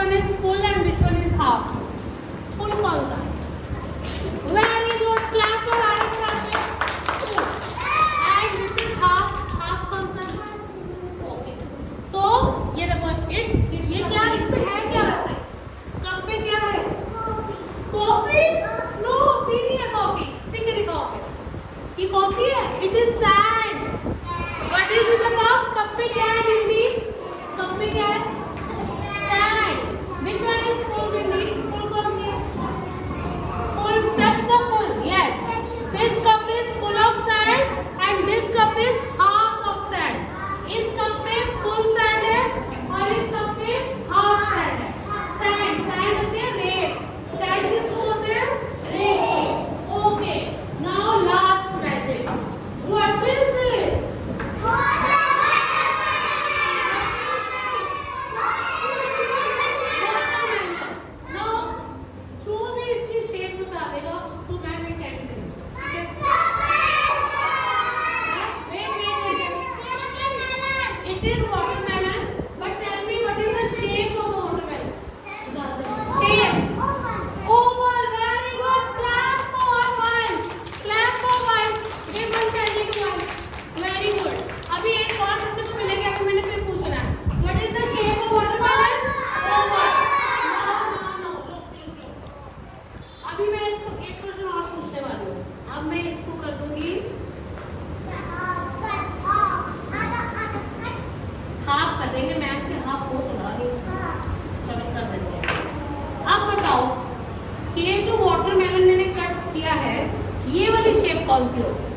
one is full and which one is half? Full कौन सा है? Very good. Clap for Arif Raja. Full. And which is half? Half कौन सा है? Okay. So ये देखो it ये क्या है, इसमें है क्या वैसे? कप में क्या है? कॉफी? No, पी नहीं है कॉफी. पी के दिखाओ फिर. ये कॉफी है? It is sand. What is in the cup? Cup में क्या है दीदी? कप में क्या है? Sand. Which one is full दीदी? Full कौन सी है? Full. Touch the full. Yes. This cup is full of sand and this cup is half of sand. इस कप में full sand है और इस कप में half sand है. Sand. Sand होते हैं रेत. Sand किसको होते हैं? रेत को. Okay. Now last magic. What is this? Now, जो भी इसकी शेप बता देगा उसको मैं कैंडी दूंगी. Wait. It is watermelon, but tell me what is the shape of the watermelon? Shape. Oval. Very good. Clap for one. Clap for one. Give one candy to one. Very good. अभी एक और बच्चे को मिलेगा, अभी मैंने फिर पूछना है. What is the shape of watermelon? Oval. No. Look. अभी मैं एक क्वेश्चन और पूछने वाली हूँ. अब मैं इसको कर दूंगी हाफ कर देंगे. मैम से हाफ हो तो रहा नहीं. चलो कर देते हैं. अब बताओ ये जो वाटरमेलन मैंने कट किया है ये वाली शेप कौन सी होगी?